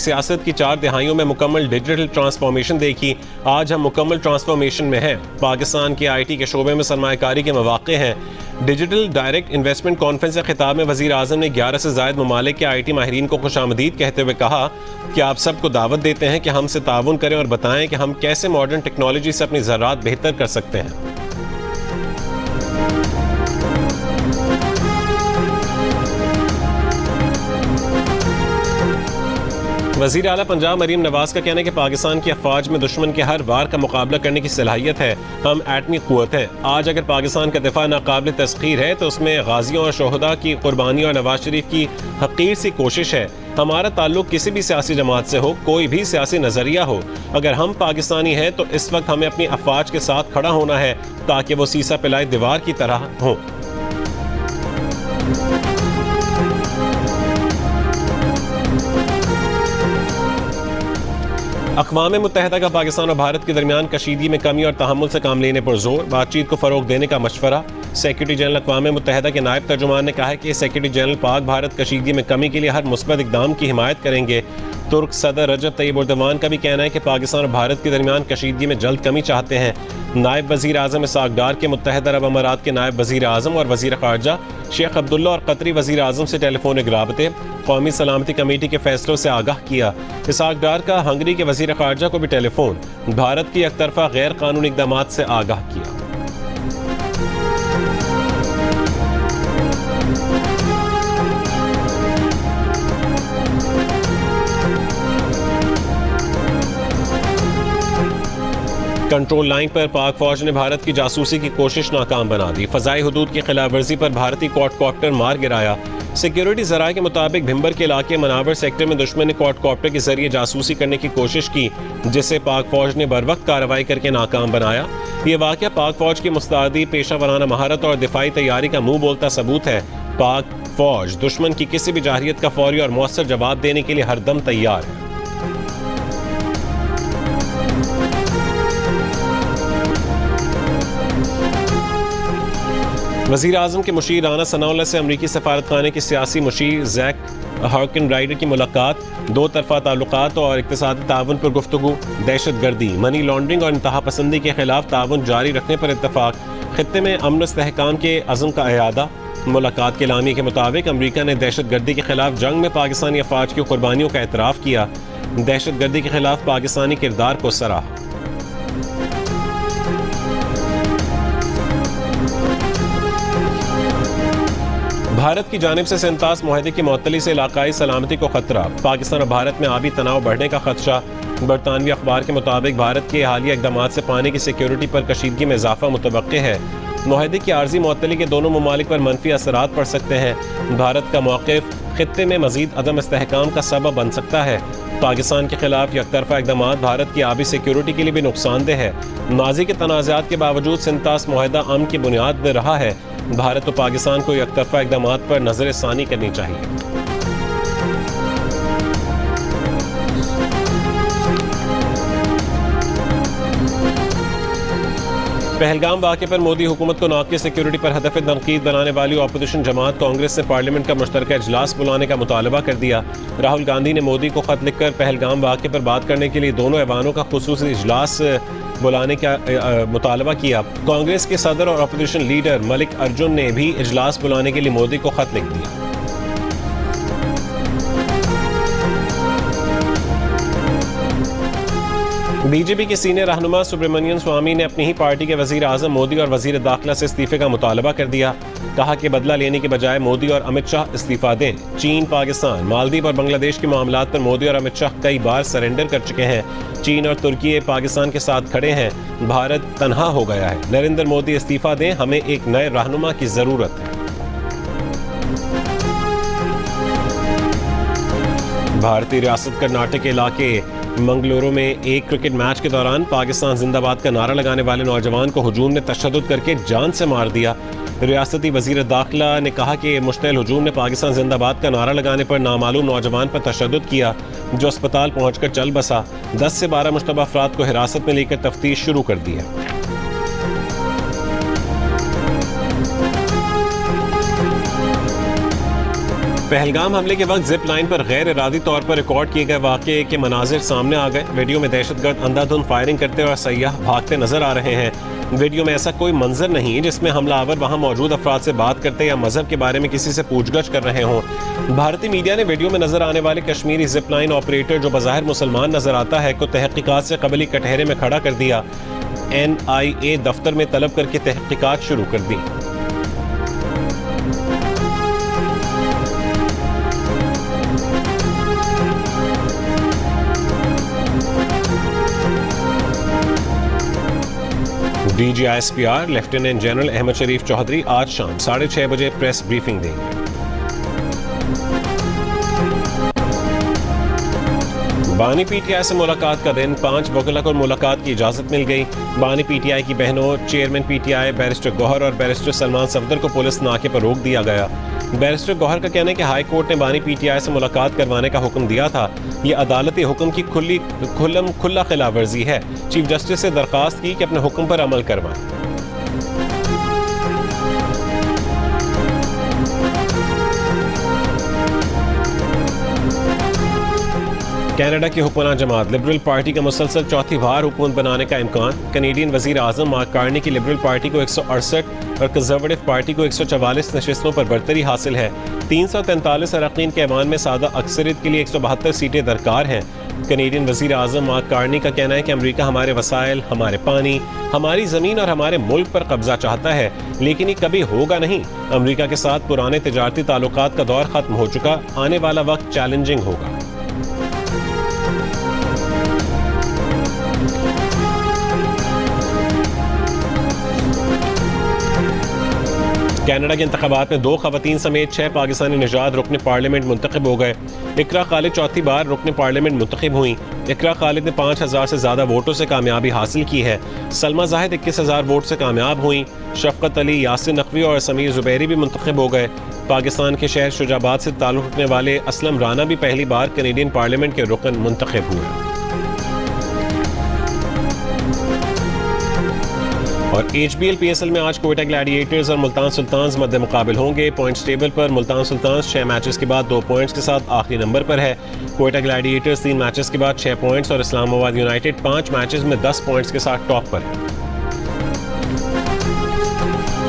सियासत की 4 दहाइयों में मुकम्मल डिजिटल ट्रांसफॉर्मेशन देखी। आज हम मुकम्मल ट्रांसफॉर्मेशन में हैं। पाकिस्तान के IT के शोबे में सरमायाकारी के मौक़े हैं। डिजिटल डायरेक्ट इन्वेस्टमेंट कॉन्फ्रेंस के खिताब में वज़ीर आज़म ने 11 से ज़ायद ममालिक के IT माहिरीन को खुशामदीद कहते हुए कहा कि आप सबको दावत देते हैं कि हमसे ताउन करें और बताएं कि हम कैसे मॉडर्न टेक्नोलॉजी से अपनी ज़राअत बेहतर कर सकते हैं। वज़ीर आला पंजाब मरीम नवाज का कहना है कि पाकिस्तान की अफवाज में दुश्मन के हर वार का मुकाबला करने की सलाहियत है। हम एटमी क़ुव्वत हैं। आज अगर पाकिस्तान का दिफा नाकाबिल तस्खीर है तो उसमें गाजियों और शोहदा की कुर्बानी और नवाज शरीफ की हकीर सी कोशिश है। हमारा ताल्लुक किसी भी सियासी जमात से हो, कोई भी सियासी नज़रिया हो, अगर हम पाकिस्तानी हैं तो इस वक्त हमें अपनी अफवाज के साथ खड़ा होना है ताकि वो सीसा पिलाई दीवार की तरह हो। अक़वाम मुत्तहिदा का पाकिस्तान और भारत के दरमियान कशीदगी में कमी और तहम्मुल से काम लेने पर जोर, बातचीत को फ़रोग देने का मशवरा। सेक्रेटरी जनरल अक़वाम मुत्तहिदा के नायब तर्जुमान ने कहा है कि सेक्रेटरी जनरल पाक भारत कशीदगी में कमी के लिए हर मुस्बत इक़दाम की हिमायत करेंगे। तुर्क सदर रजब तैयब एर्दोगान का भी कहना है कि पाकिस्तान और भारत के दरमियान कशीदगी में जल्द कमी चाहते हैं। नायब वज़ीर आज़म इसाक डार के मुत्तहिदा अरब अमारात के नायब वज़ीर आज़म और वज़ीर ख़ारजा शेख अब्दुल्ला और कतरी वज़ीर आज़म से टेलीफोनिक राबते, कौमी सलामती कमेटी के फैसलों से आगाह किया। इसाक डार का हंगरी के वज़ीर ख़ारजा को भी टेलीफोन, भारत की एकतरफा गैर कानूनी इक़दामात से आगाह किया। कंट्रोल लाइन पर पाक फौज ने भारत की जासूसी की कोशिश नाकाम बना दी। फ़ज़ाई हुदूद की खिलाफ वर्जी पर भारतीय क्वाडकॉप्टर मार गिराया। सिक्योरिटी ज़राए के मुताबिक भिंबर के इलाके मनावर सेक्टर में दुश्मन ने क्वाडकॉप्टर के जरिए जासूसी करने की कोशिश की, जिसे पाक फौज ने बर वक्त कार्रवाई करके नाकाम बनाया। ये वाक़या पाक फौज की मुस्तैदी, पेशा वराना महारत और दिफाई तैयारी का मुँह बोलता सबूत है। पाक फौज दुश्मन की किसी भी जाहिरियत का फौरी और मौसर जवाब देने के लिए हरदम तैयार है। वज़ीर आज़म के मुशीर राना सनाउल्लाह से अमरीकी सफारतखाने की सियासी मुशीर जैक हर्किन राइडर की मुलाकात। 2 तरफ़ा ताल्लुकात और इक़्तिसादी ताउन पर गुफ्तगू। दहशत गर्दी, मनी लॉन्ड्रिंग और इंतहा पसंदी के खिलाफ ताउन जारी रखने पर इत्तफ़ाक। खित्ते में अमन इस्तेहकाम के अज़्म का इयादा। मुलाकात के लामी के मुताबिक अमरीका ने दहशत गर्दी के खिलाफ जंग में पाकिस्तानी अफवाज की कुर्बानियों का एतराफ़ किया। दहशत गर्दी के खिलाफ पाकिस्तानी किरदार को सराहा। भारत की जानिब से सेंतास मुआहदे की मुअत्तली से इलाकाई सलामती को खतरा। पाकिस्तान और भारत में आबी तनाव बढ़ने का खदशा। बरतानवी अखबार के मुताबिक भारत के हालिया इक़दामात से पानी की सिक्योरिटी पर कशीदगी में इजाफा मुतवक्के है। मुआहदे की आर्जी मुअत्तली के दोनों ममालिक पर मनफी असरात पड़ सकते हैं। भारत का मौक़िफ़ खित्ते में मज़ीद अदम इस्तेहकाम का सबब बन सकता है। पाकिस्तान के खिलाफ यकतरफा इक़दामात भारत की आबी सिक्योरिटी के लिए भी नुकसानदेह है। माजी के तनाज़ात के बावजूद सेंतास मुआहदा अमन की बुनियाद रहा है। भारत और पाकिस्तान को यकतरफा इक़दामात पर नज़र सानी करनी चाहिए। पहलगाम वाक़े पर मोदी हुकूमत को नाक़िस सिक्योरिटी पर हदफ तनकीद बनाने वाली अपोजिशन जमात कांग्रेस ने पार्लियामेंट का मुश्तरका इजलास बुलाने का मुतालबा कर दिया। राहुल गांधी ने मोदी को खत लिखकर पहलगाम वाक़े पर बात करने के लिए दोनों ऐवानों का खुसूसी इजलास बुलाने का मुतालबा किया। कांग्रेस के सदर और अपोजिशन लीडर मलिक अर्जुन ने भी इजलास बुलाने के लिए मोदी को खत लिख दिया। बीजेपी के सीनियर रहनुमा सुब्रमण्यम स्वामी ने अपनी ही पार्टी के वजीर आजम मोदी और वजीर दाखिला से इस्तीफे का मुतालबा कर दिया। कहा कि बदला लेने के बजाय मोदी और अमित शाह इस्तीफा दें। चीन, पाकिस्तान, मालदीव और बांग्लादेश के मामलात पर मोदी और अमित शाह कई बार सरेंडर कर चुके हैं। चीन और तुर्की पाकिस्तान के साथ खड़े हैं। भारत तन्हा हो गया है। नरेंद्र मोदी इस्तीफा दें, हमें एक नए रहनुमा की जरूरत है। भारतीय रियासत कर्नाटक के इलाके मंगलुरु में एक क्रिकेट मैच के दौरान पाकिस्तान जिंदाबाद का नारा लगाने वाले नौजवान को हुजूम ने तशद्दुद करके जान से मार दिया। रियासती वजीर दाखिला ने कहा कि मुश्तइल हुजूम ने पाकिस्तान जिंदाबाद का नारा लगाने पर नामालूम नौजवान पर तशद्दुद किया, जो अस्पताल पहुंचकर चल बसा। 10 से 12 मुश्तबा अफराद को हिरासत में लेकर तफ्तीश शुरू कर दी है। पहलगाम हमले के वक्त जिप लाइन पर गैर इरादी तौर पर रिकॉर्ड किए गए वाक़े के मनाजिर सामने आ गए। वीडियो में दहशतगर्द अंधाधुंध फायरिंग करते और सयाह भागते नजर आ रहे हैं। वीडियो में ऐसा कोई मंजर नहीं जिसमें हमलावर वहां मौजूद अफराद से बात करते या मजहब के बारे में किसी से पूछगछ कर रहे हों। भारतीय मीडिया ने वीडियो में नजर आने वाले कश्मीरी जिप लाइन ऑपरेटर, जो बज़ाहिर मुसलमान नजर आता है, को तहकीकात से कबल ही कटहरे में खड़ा कर दिया। NIA दफ्तर में तलब करके तहकीकात शुरू कर दी। DGISPR लेफ्टिनेंट जनरल अहमद शरीफ चौधरी आज शाम 6:30 बजे प्रेस ब्रीफिंग देंगे। बानी PTI से मुलाकात का दिन, 5 वकला को मुलाकात की इजाजत मिल गई। बानी PTI की बहनों, चेयरमैन PTI बैरिस्टर गौहर और बैरिस्टर सलमान सफदर को पुलिस नाके पर रोक दिया गया। बैरिस्टर गौहर का कहना है कि हाई कोर्ट ने बानी PTI से मुलाकात करवाने का हुक्म दिया था। ये अदालती हुक्म की खुला खिलाफ वर्जी है। चीफ जस्टिस से दरखास्त की कि अपने हुक्म पर अमल करवाएं। कनाडा की हुक्मरान जमात लिबरल पार्टी का मुसलसल चौथी बार हुकूमत बनाने का इम्कान। कनेडियन वजीर आजम मार्क कार्नी की लिबरल पार्टी को 168 और कंजर्वेटिव पार्टी को 144 नशिस्तों पर बरतरी हासिल है। 343 अरकान के ऐवान में सादा अक्सरियत के लिए 172 सीटें दरकार हैं। कनेडियन वजीर आजम मार्क कार्नी का कहना है कि अमरीका हमारे वसाइल, हमारे पानी, हमारी ज़मीन और हमारे मुल्क पर कब्जा चाहता है, लेकिन ये कभी होगा नहीं। अमरीका के साथ पुराने तिजारती ताल्लुकात का दौर खत्म हो चुका, आने वाला वक्त चैलेंजिंग होगा। कनाडा के इंतखाबात में 2 खवातीन समेत 6 पाकिस्तानी निजात रुकने पार्लियामेंट मुंतखब हो गए। इकरा खालिद चौथी बार रुकने पार्लियामेंट मुंतखब हुई। इकरा खालिद ने 5000 से ज़्यादा वोटों से कामयाबी हासिल की है। सलमा जाहिद 21,000 वोट से कामयाब हुई। शफकत अली, यासिन नकवी और समीर जुबैरी भी मुंतखब हो गए। पाकिस्तान के शहर शुजाबाद से ताल्लुक़ रखने वाले असलम राना भी पहली बार कनेडियन पार्लियामेंट के रुकन मुंतखब हुए। और HBL PSL में आज कोयटा ग्लैडिएटर्स और मुल्तान सुल्तान्स मध्य मुकाबिल होंगे। पॉइंट्स टेबल पर मुल्तान सुल्तान्स 6 मैचेस के बाद 2 पॉइंट्स के साथ आखिरी नंबर पर है। कोयटा ग्लैडिएटर्स 3 मैचेस के बाद 6 पॉइंट्स और इस्लामाबाद यूनाइटेड 5 मैचेस में 10 पॉइंट्स के साथ टॉप पर है।